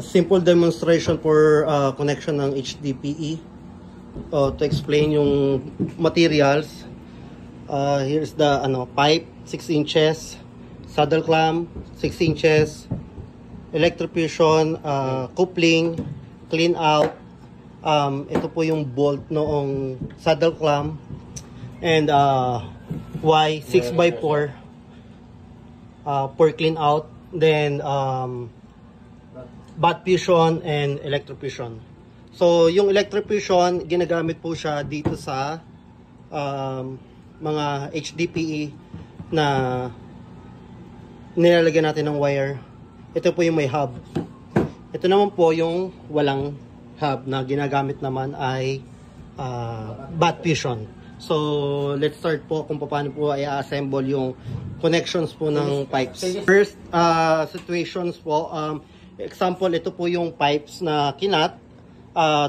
Simple demonstration for connection ng HDPE. To explain yung materials. Here's the pipe, 6 inches, saddle clamp, 6 inches, electrofusion, coupling, clean out. Ito po yung bolt noong saddle clamp, and Y 6x4 for clean out. Then butt fusion and electrofusion. So yung electrofusion, ginagamit po siya dito sa mga HDPE na nilalagyan natin ng wire. Ito po yung may hub. Ito naman po yung walang hub, na ginagamit naman ay butt fusion. So let's start po kung paano po i-assemble yung connections po ng pipes. First situations po, example, ito po yung pipes na kinat.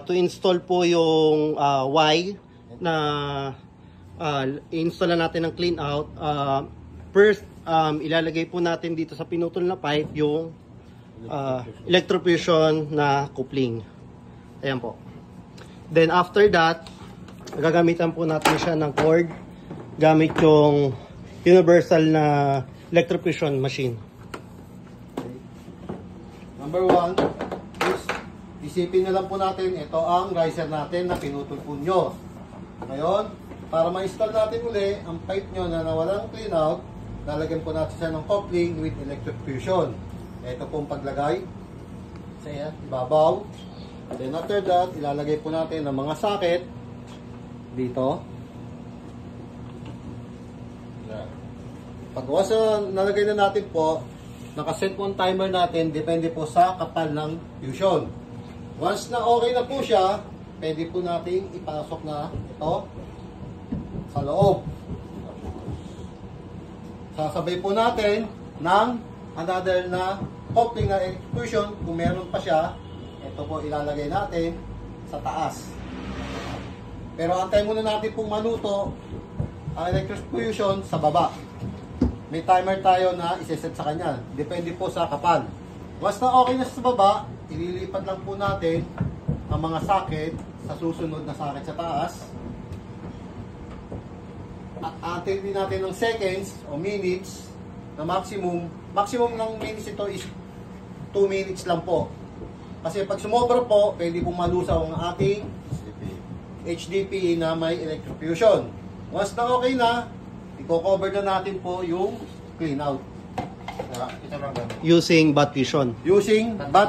To install po yung Y na install natin ng clean out. First, ilalagay po natin dito sa pinutol na pipe yung electrofusion na coupling. Ayan po. Then after that, gagamitan po natin siya ng cord gamit yung universal na electrofusion machine. Number 1 is, isipin na lang po natin, ito ang riser natin na pinutol po nyo. Ngayon, para ma-install natin uli ang pipe nyo na nawalang clean out, lalagyan po natin siya ng coupling with electrofusion. Ito po ang paglagay sa ibabaw. Then after that, ilalagay po natin ng mga socket dito. Pag once nalagay na natin po, nakaset po ang timer natin, depende po sa kapal ng fusion. Once na okay na po siya, pwede po natin ipasok na ito sa loob. Sasabay po natin ng another na coupling na electrofusion. Kung meron pa siya, ito po ilalagay natin sa taas. Pero antay muna natin pong maluto ang electrofusion sa baba. May timer tayo na iseset sa kanya. Depende po sa kapal. Once na okay na sa baba, ililipat lang po natin ang mga socket sa susunod na socket sa taas. At antay din natin ng seconds o minutes na maximum. Maximum ng minutes ito is 2 minutes lang po. Kasi pag sumobra po, pwede pong malusaw ang ating HDPE na may electrofusion. Once na okay na, i-cover na natin po yung clean out. Using butt fusion. Using butt